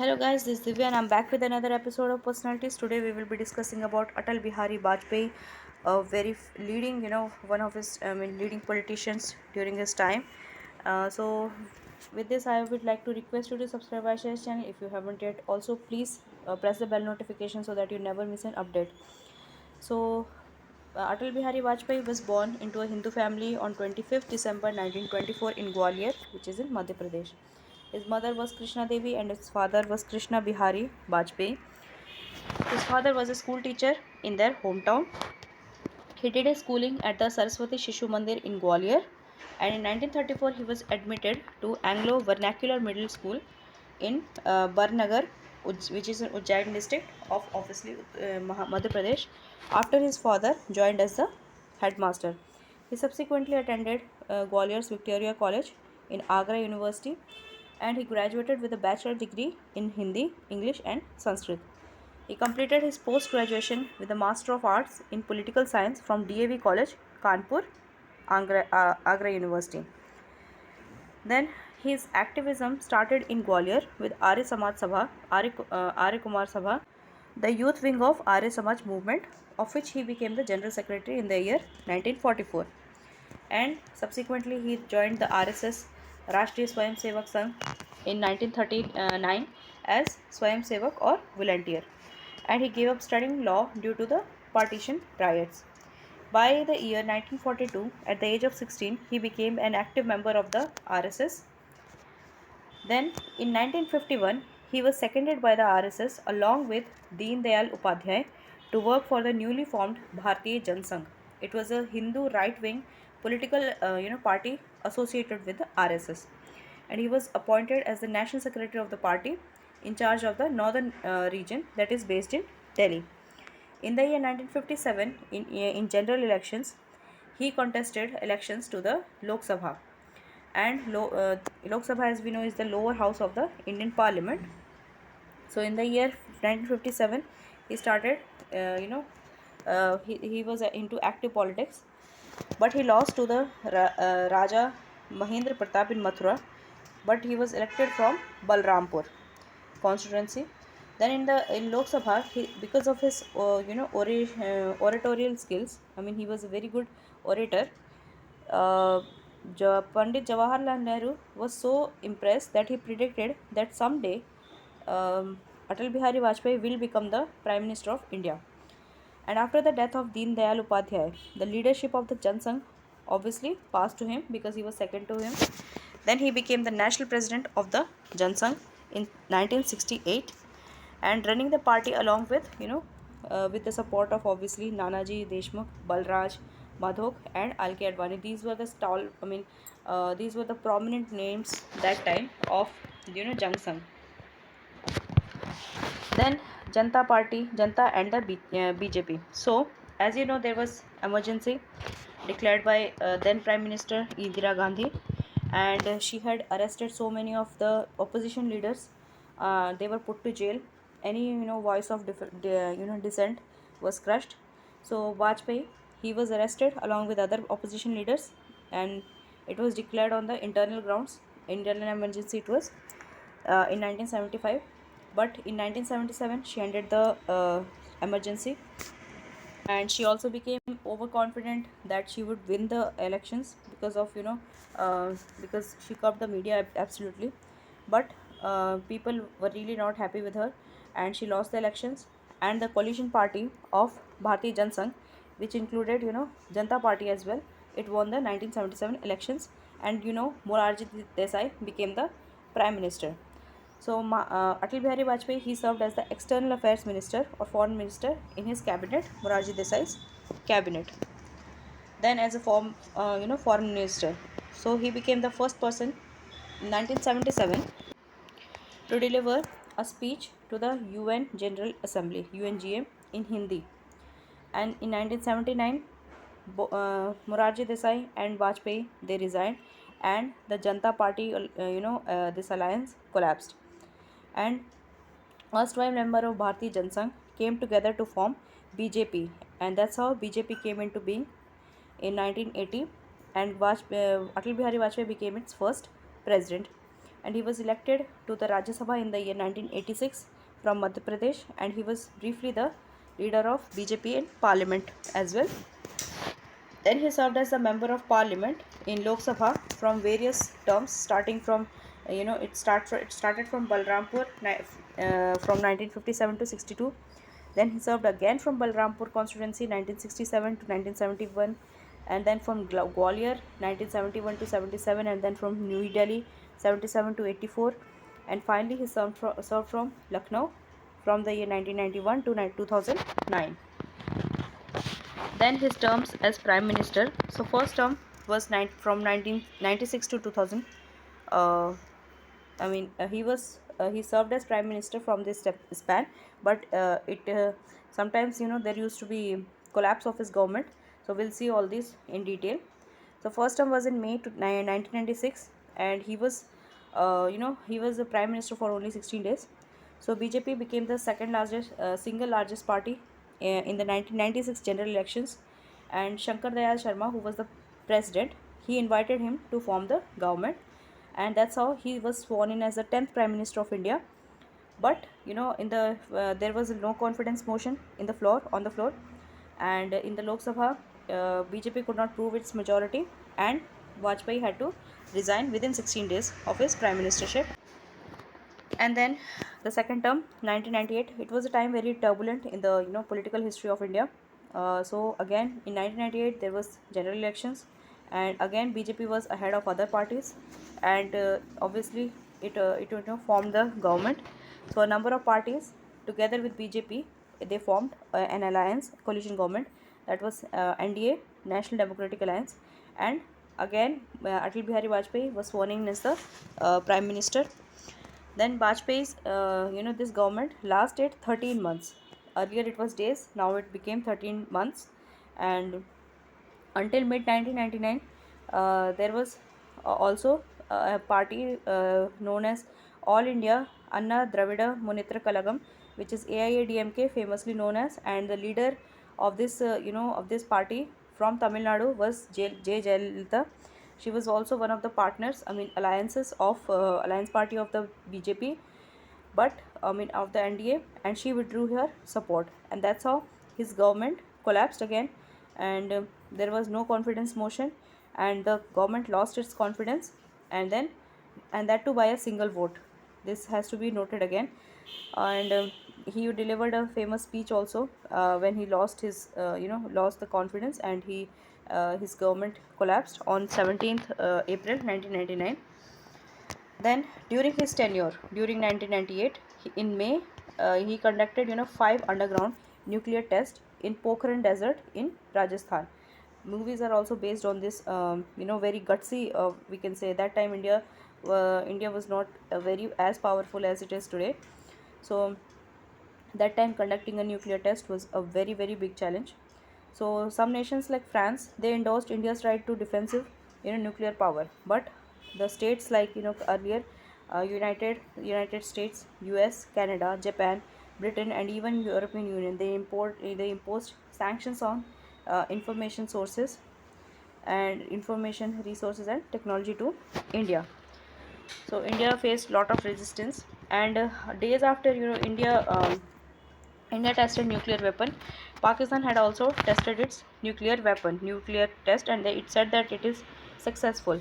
Hello guys, this is Divya and I'm back with another episode of Personalities. Today we will be discussing about Atal Bihari Vajpayee, a very leading, one of his leading politicians during his time. So with this, I would like to request you to subscribe our channel if you haven't yet. Also, please press the bell notification so that you never miss an update. So Atal Bihari Vajpayee was born into a Hindu family on 25th December 1924 in Gwalior, which is in Madhya Pradesh. His mother was Krishna Devi and his father was Krishna Bihari Vajpayee. His father was a school teacher in their hometown. He did his schooling at the Saraswati Shishu Mandir in Gwalior, and in 1934 he was admitted to Anglo Vernacular Middle School in Barnagar, which is in Ujjain district of obviously Madhya Pradesh, after his father joined as the headmaster. He subsequently attended Gwalior's Victoria College in Agra University, and he graduated with a bachelor degree in Hindi, English and Sanskrit. He completed his post-graduation with a Master of Arts in Political Science from DAV College, Kanpur, Agra University. Then his activism started in Gwalior with Arya Samaj Sabha, Arya Kumar Sabha, the youth wing of Arya Samaj movement, of which he became the General Secretary in the year 1944. And subsequently he joined the RSS Rashtriya Swayam Sevak Sangh in 1939 as Swayam Sevak or volunteer, and he gave up studying law due to the partition riots. By the year 1942, at the age of 16, he became an active member of the RSS. Then, in 1951, he was seconded by the RSS along with Deen Dayal Upadhyay to work for the newly formed Bharatiya Jansangh. It was a Hindu right-wing political party associated with the RSS, and he was appointed as the national secretary of the party in charge of the northern region that is based in Delhi. In the year 1957, in general elections, he contested elections to the Lok Sabha, and Lok Sabha, as we know, is the lower house of the Indian Parliament. So in the year 1957, he started, he was into active politics, but he lost to the Raja Mahendra Pratap in Mathura, but he was elected from Balrampur constituency. Then in Lok Sabha, because of his oratorial skills, I mean he was a very good orator. Pandit Jawaharlal Nehru was so impressed that he predicted that someday Atal Bihari Vajpayee will become the Prime Minister of India. And after the death of Deen Dayal Upadhyay, the leadership of the Jansangh obviously passed to him because he was second to him. Then he became the national president of the Jansangh in 1968, and running the party along with with the support of obviously Nanaji Deshmukh, Balraj, Madhok and Alke Advani. These were these were the prominent names that time of Jansangh. Then Janta and the BJP. So as you know, there was emergency declared by then Prime Minister Indira Gandhi, and she had arrested so many of the opposition leaders. They were put to jail. Any voice of dissent was crushed. So Vajpayee, he was arrested along with other opposition leaders, and it was declared on the internal grounds. Internal emergency it was in 1975, but in 1977 she ended the emergency, and she also became overconfident that she would win the elections because of because she curbed the media absolutely. But people were really not happy with her, and she lost the elections, and the coalition party of Bharatiya Jansangh, which included Janta Party as well, it won the 1977 elections, and Morarji Desai became the prime minister. So Atal Bihari Vajpayee, he served as the External Affairs Minister or Foreign Minister in his cabinet, Morarji Desai's cabinet. Then as a Foreign Minister, so he became the first person in 1977 to deliver a speech to the UN General Assembly (UNGA) in Hindi. And in 1979, Morarji Desai and Vajpayee, they resigned, and the Janta Party, this alliance collapsed. And erstwhile member of Bharatiya Jansangh came together to form BJP, and that's how BJP came into being in 1980, and Atal Bihari Vajpayee became its first president. and he was elected to the Rajya Sabha in the year 1986 from Madhya Pradesh, and he was briefly the leader of BJP in parliament as well. Then he served as a member of parliament in Lok Sabha from various terms, starting from it started from Balrampur from 1957 to 62. Then he served again from Balrampur constituency 1967 to 1971, and then from Gwalior 1971 to 77, and then from New Delhi 77 to 84, and finally he served from Lucknow from the year 1991 to 2009. Then his terms as prime minister. So first term was from 1996 to 2000. Uh, he served as prime minister from this span, but it sometimes there used to be collapse of his government. So we'll see all these in detail. So first term was in May 1996, and he was the prime minister for only 16 days. So BJP became the second largest, single largest party in the 1996 general elections, and Shankar Dayal Sharma, who was the president, he invited him to form the government, and that's how he was sworn in as the 10th prime minister of India. But in the there was a no confidence motion in the floor on the floor, and in the Lok Sabha, BJP could not prove its majority, and Vajpayee had to resign within 16 days of his prime ministership. And then the second term 1998, it was a time very turbulent in the political history of India. So again in 1998 there was general elections, and again BJP was ahead of other parties, and obviously it formed the government. So a number of parties together with BJP, they formed an alliance coalition government, that was NDA, National Democratic Alliance, and again Atal Bihari Vajpayee was sworn in as the prime minister. Then Vajpayee's, this government lasted 13 months. Earlier it was days, now it became 13 months. And until mid 1999, there was also a party known as All India Anna Dravida Munitra Kalagam, which is AIADMK, famously known as, and the leader of this, of this party from Tamil Nadu was J. Jayalalitha. She was also one of the partners, alliances of alliance party of the BJP, but of the NDA, and she withdrew her support, and that's how his government collapsed again, and there was no confidence motion, and the government lost its confidence, and then and that too by a single vote. This has to be noted again, and he delivered a famous speech also when he lost his lost the confidence, and his government collapsed on 17th April 1999. Then during his tenure during 1998, in May, he conducted 5 underground nuclear tests in Pokhran Desert in Rajasthan. Movies are also based on this, very gutsy. We can say that time India was not very as powerful as it is today. So that time conducting a nuclear test was a very very big challenge. So some nations like France, they endorsed India's right to defensive nuclear power, but the states like earlier United States, US, Canada, Japan, Britain, and even European Union, they imposed sanctions on information sources and information resources and technology to India. So India faced lot of resistance, and days after India tested nuclear weapon, Pakistan had also tested its nuclear test, and it said that it is successful.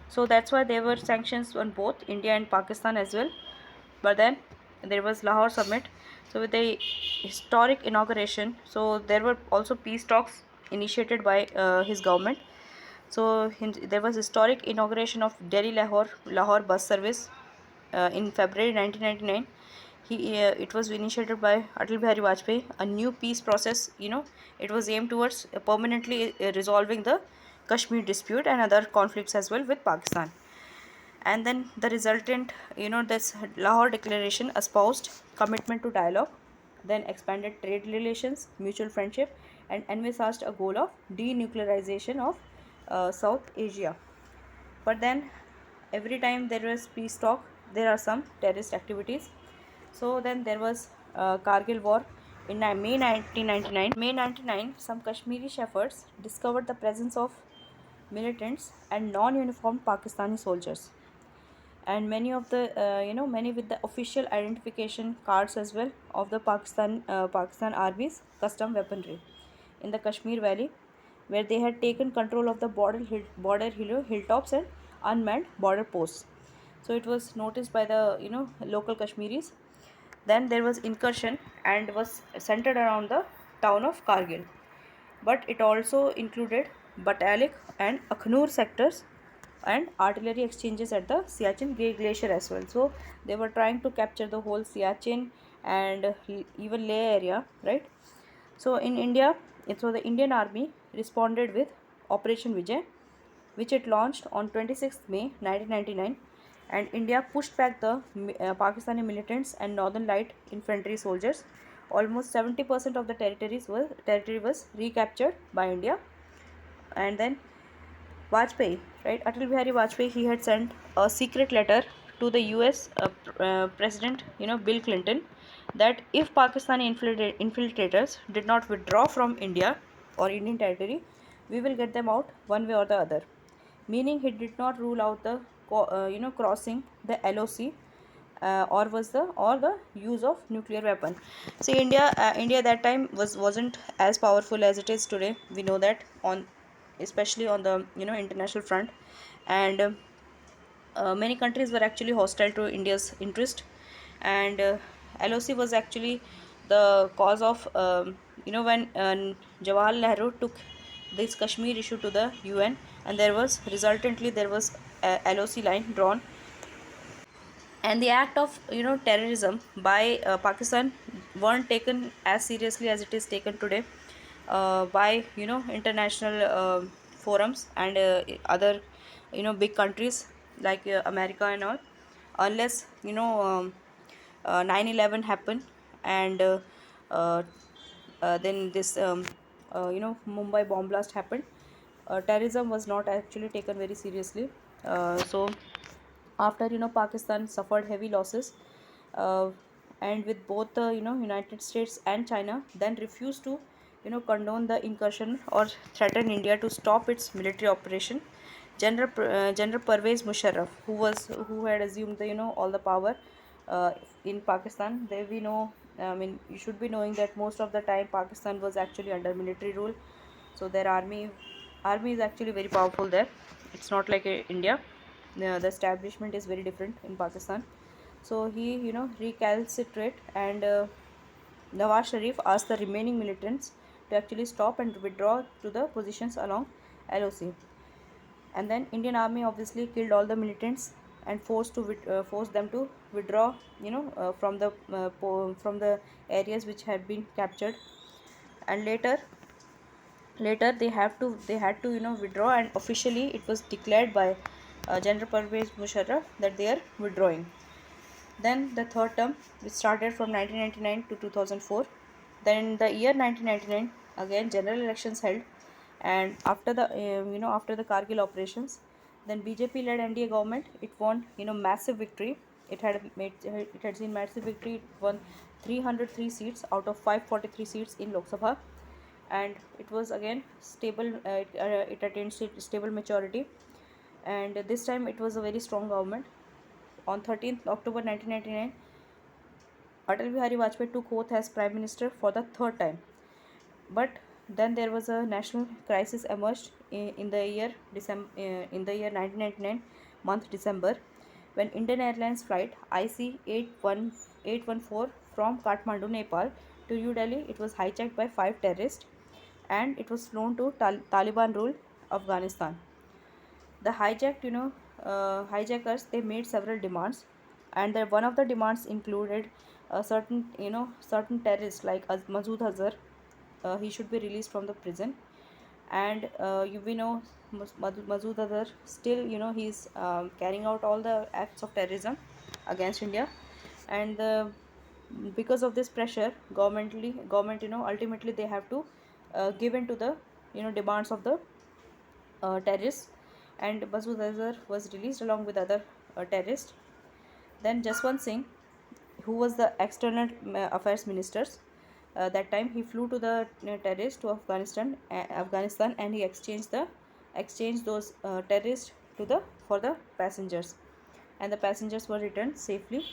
So that's why there were sanctions on both India and Pakistan as well. But then there was Lahore Summit. So with the historic inauguration, so there were also peace talks initiated by his government. So there was historic inauguration of Delhi Lahore bus service in February 1999. It was initiated by Atal Bihari Vajpayee. A new peace process, it was aimed towards permanently resolving the Kashmir dispute and other conflicts as well with Pakistan. And then the resultant, this Lahore Declaration espoused commitment to dialogue, then expanded trade relations, mutual friendship, and envisaged a goal of denuclearization of South Asia. But then every time there was peace talk, there are some terrorist activities. So then there was Kargil War in May 1999. May 99, some Kashmiri shepherds discovered the presence of militants and non-uniformed Pakistani soldiers, and many of the many with the official identification cards as well of the Pakistan Army's custom weaponry in the Kashmir Valley, where they had taken control of the hilltops and unmanned border posts. So it was noticed by the local Kashmiris. Then there was incursion and was centered around the town of Kargil, but it also included Batalik and Akhnur sectors and artillery exchanges at the Siachen Glacier as well. So they were trying to capture the whole Siachen and even Leh area, right? So in India, so the Indian Army responded with Operation Vijay, which it launched on 26th May 1999, and India pushed back the Pakistani militants and Northern Light Infantry soldiers. Almost 70% of the territory was recaptured by India. And then Vajpayee, right? Atal Bihari Vajpayee, he had sent a secret letter to the U.S. President, Bill Clinton, that if Pakistani infiltrators did not withdraw from India or Indian territory, we will get them out one way or the other. Meaning, he did not rule out the crossing the LOC, or the use of nuclear weapon. See, India that time wasn't as powerful as it is today. We know that, on especially on the international front, and many countries were actually hostile to India's interest, and LOC was actually the cause of when Jawaharlal Nehru took this Kashmir issue to the UN, and there was a LOC line drawn, and the act of terrorism by Pakistan weren't taken as seriously as it is taken today by international forums and other big countries like America and all, unless 9/11 happened, and uh, then this Mumbai bomb blast happened. Terrorism was not actually taken very seriously. So after Pakistan suffered heavy losses, uh, and with both the United States and China then refused to condone the incursion or threaten India to stop its military operation. General Pervez Musharraf, who had assumed the all the power uh, in Pakistan. There we know, I mean, you should be knowing that most of the time Pakistan was actually under military rule. So their army is actually very powerful there. It's not like India. The establishment is very different in Pakistan. So he recalcitrate, and Nawaz Sharif asked the remaining militants to actually stop and withdraw to the positions along LOC. And then Indian army obviously killed all the militants and forced them to withdraw from the areas which had been captured. And later they had to withdraw, and officially it was declared by General Pervez Musharraf that they are withdrawing. Then the third term, which started from 1999 to 2004. Then in the year 1999, again general elections held, and after the Kargil operations, then BJP led NDA government, it won massive victory. It had seen massive victory. It won 303 seats out of 543 seats in Lok Sabha, and it was again stable. It attained stable majority, and this time it was a very strong government. On 13th October 1999, Atal Bihari Vajpayee took oath as Prime Minister for the third time. But then there was a national crisis emerged in the year 1999 month December, when Indian Airlines flight IC 814 from Kathmandu, Nepal to New Delhi, it was hijacked by 5 terrorists, and it was flown to Taliban ruled Afghanistan. The hijackers, they made several demands, and one of the demands included a certain terrorist like Masood Azhar. He should be released from the prison, and we know Masood Azhar still he's carrying out all the acts of terrorism against India, and because of this pressure, government ultimately they have to give in to the demands of the terrorists, and Masood Azhar was released along with other terrorists. Then Jaswant Singh, who was the external affairs ministers that time, he flew to the terrorists to Afghanistan, and he exchanged those terrorists to the for the passengers. and the passengers were returned safely.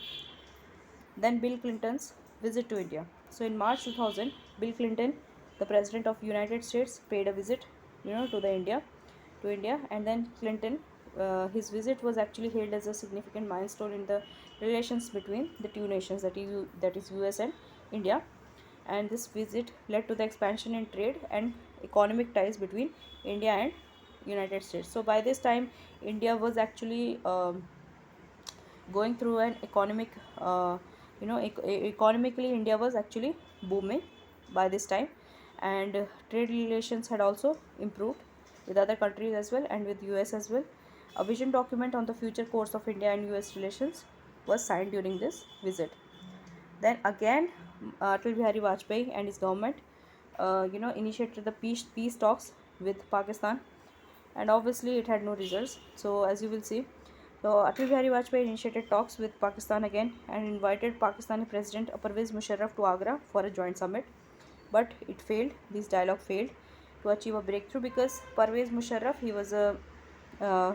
Then Bill Clinton's visit to India. So in March 2000, Bill Clinton, the president of United States, paid a visit, to India, and then Clinton, his visit was actually hailed as a significant milestone in the relations between the two nations, that is US and India. And this visit led to the expansion in trade and economic ties between India and United States. So by this time, India was actually going through an economic economically India was actually booming by this time, and trade relations had also improved with other countries as well and with US as well. A vision document on the future course of India and US relations was signed during this visit. Then again, Atal Bihari Vajpayee and his government initiated the peace talks with Pakistan, and obviously it had no results. So as you will see, so Atal Bihari Vajpayee initiated talks with Pakistan again and invited Pakistani President Pervez Musharraf to Agra for a joint summit, but it failed. This dialogue failed to achieve a breakthrough because Pervez Musharraf, he was a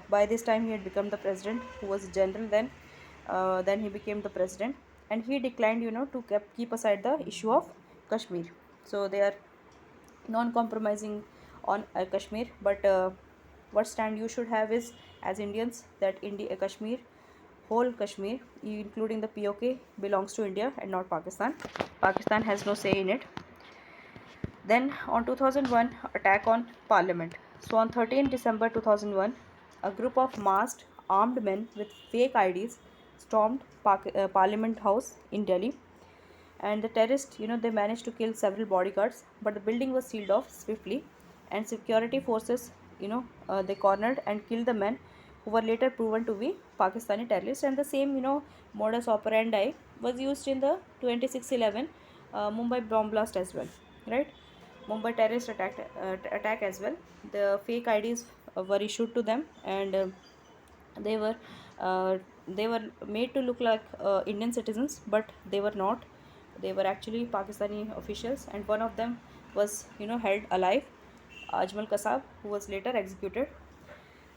by this time he had become the president, who was a general then. Then he became the president, and he declined, to keep aside the issue of Kashmir. So they are non-compromising on Kashmir, but what stand you should have is, as Indians, that whole Kashmir, including the POK, belongs to India and not Pakistan. Pakistan has no say in it. Then on 2001, attack on Parliament. So on 13 December 2001, a group of masked armed men with fake IDs stormed Parliament House in Delhi, and the terrorists, they managed to kill several bodyguards, but the building was sealed off swiftly, and security forces, they cornered and killed the men who were later proven to be Pakistani terrorists. And the same, modus operandi was used in the 26/11 Mumbai bomb blast as well, right? Mumbai terrorist attack as well. The fake IDs were issued to them, and they were they were made to look like Indian citizens, but they were not. They were actually Pakistani officials, and one of them was, held alive, Ajmal Kasab, who was later executed.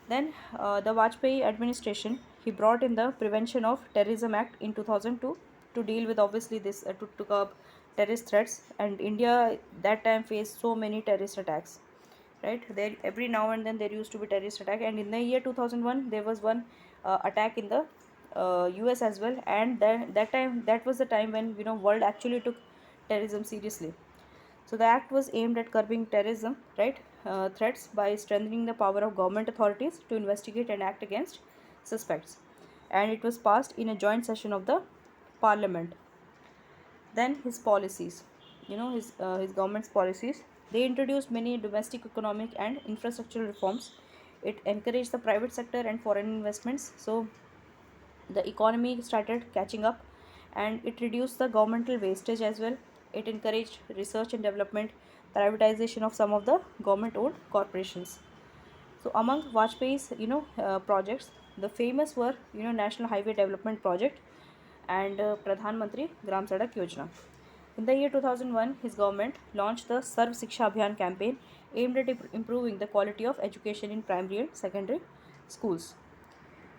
Then the Vajpayee administration, he brought in the Prevention of Terrorism Act in 2002 to deal with obviously this to curb terrorist threats, and India that time faced so many terrorist attacks, right? There every now and then there used to be terrorist attack, and in the year 2001 there was one attack in the US as well, and then that was the time when, world actually took terrorism seriously. So the act was aimed at curbing terrorism, right, threats by strengthening the power of government authorities to investigate and act against suspects, and it was passed in a joint session of the parliament. Then his policies, his government's policies, they introduced many domestic economic and infrastructural reforms. It encouraged the private sector and foreign investments, so the economy started catching up, and it reduced the governmental wastage as well. It encouraged research and development, privatization of some of the government owned corporations. So among Vajpayee's, projects, the famous were, National Highway Development Project and Pradhan Mantri Gram Sadak Yojana. In the year 2001, his government launched the Sarv Shiksha Abhiyan campaign aimed at improving the quality of education in primary and secondary schools.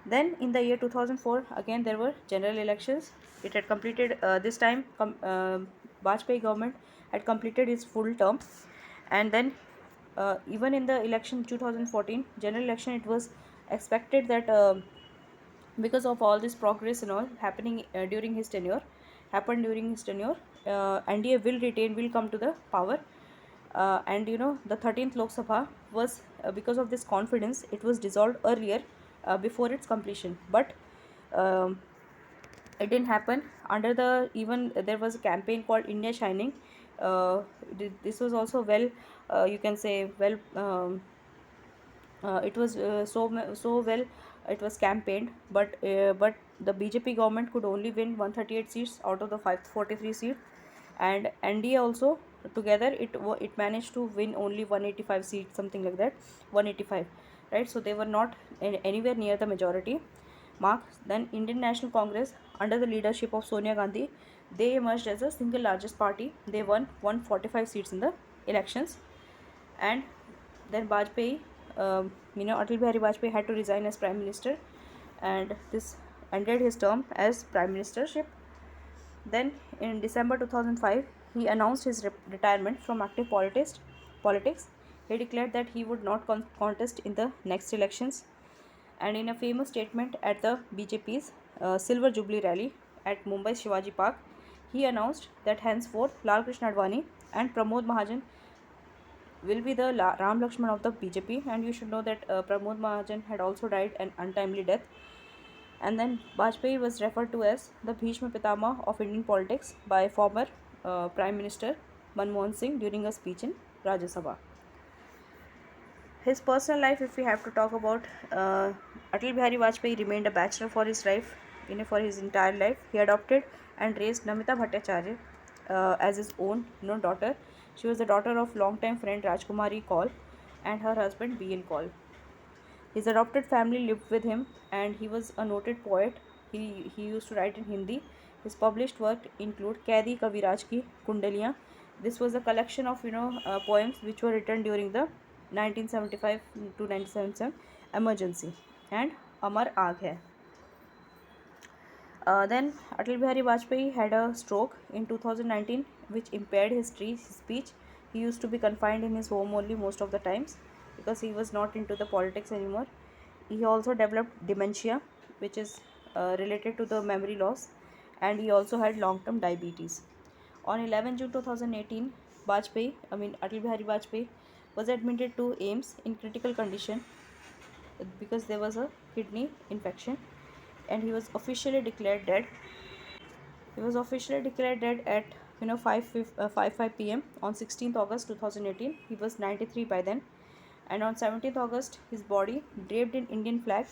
Then in the year 2004, again there were general elections. It had completed this time. Vajpayee government had completed its full term, and then even in the election 2014 general election, it was expected that because of all this progress and all happening happened during his tenure, NDA will come to the power, and the 13th Lok Sabha was, because of this confidence, it was dissolved earlier before its completion, but um, it didn't happen. Under the, even there was a campaign called India Shining. This was also well, you can say well, it was so well, it was campaigned, but the BJP government could only win 138 seats out of the 543 seats, and NDA also together it managed to win only 185 seats, something like that, 185, right? So they were not anywhere near the majority mark. Then Indian National Congress, under the leadership of Sonia Gandhi, they emerged as the single largest party. They won 145 seats in the elections, and then Vajpayee, Atal Bihari Vajpayee had to resign as Prime Minister, and this ended his term as prime ministership. Then in December 2005, he announced his retirement from active politics. He declared that he would not contest in the next elections. And in a famous statement at the BJP's Silver Jubilee rally at Mumbai Shivaji Park, he announced that henceforth Lal Krishna Advani and Pramod Mahajan will be the Ram Lakshman of the BJP. And you should know that Pramod Mahajan had also died an untimely death. And then Vajpayee was referred to as the Bhishma Pitama of Indian politics by former Prime Minister Manmohan Singh during a speech in Rajya Sabha. His personal life, if we have to talk about, Atal Bihari Vajpayee remained a bachelor for his life, for his entire life. He adopted and raised Namita Bhattacharya as his own daughter. She was the daughter of longtime friend Rajkumari Kaul and her husband B.N. Kaul. His adopted family lived with him, and he was a noted poet. He used to write in Hindi. His published work include Kaidi Kaviraj Ki Kundaliyan. This was a collection of poems which were written during the 1975 to 1977 emergency, and Amar Aag Hai. Then Atal Bihari Vajpayee had a stroke in 2019 which impaired his speech. He used to be confined in his home only most of the times because he was not into the politics anymore. He also developed dementia, which is related to the memory loss, and he also had long-term diabetes. On 11 June 2018, Atal Bihari Vajpayee was admitted to AIMS in critical condition because there was a kidney infection, and he was officially declared dead. He was officially declared dead at 5 p.m. on 16th August 2018. He was 93 by then, and on 17th August his body, draped in Indian flag,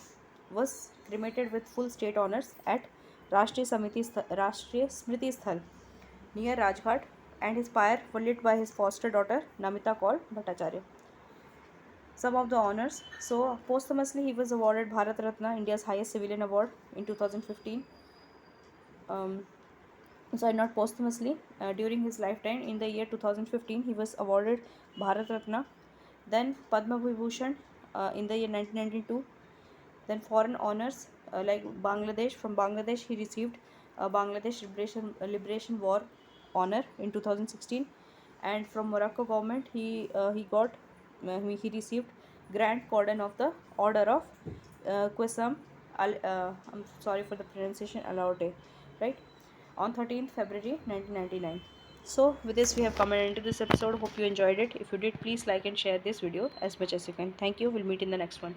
was cremated with full state honors at Rashtriya Smriti Sthal near Rajghat, and his pyre were lit by his foster daughter Namita Kaul Bhattacharya. Some of the honors. So posthumously he was awarded Bharat Ratna, India's highest civilian award, in 2015. Sorry, not posthumously. During his lifetime, in the year 2015, he was awarded Bharat Ratna, then Padma Vibhushan in the year 1992. Then foreign honors like Bangladesh. From Bangladesh, he received Bangladesh Liberation War honor in 2016, and from Morocco government, he received Grand Cordon of the Order of Qasem I'm sorry for the pronunciation, Alaote, right, on 13th February 1999. So with this we have come into this episode. Hope you enjoyed it. If you did, please like and share this video as much as you can. Thank you. We'll meet in the next one.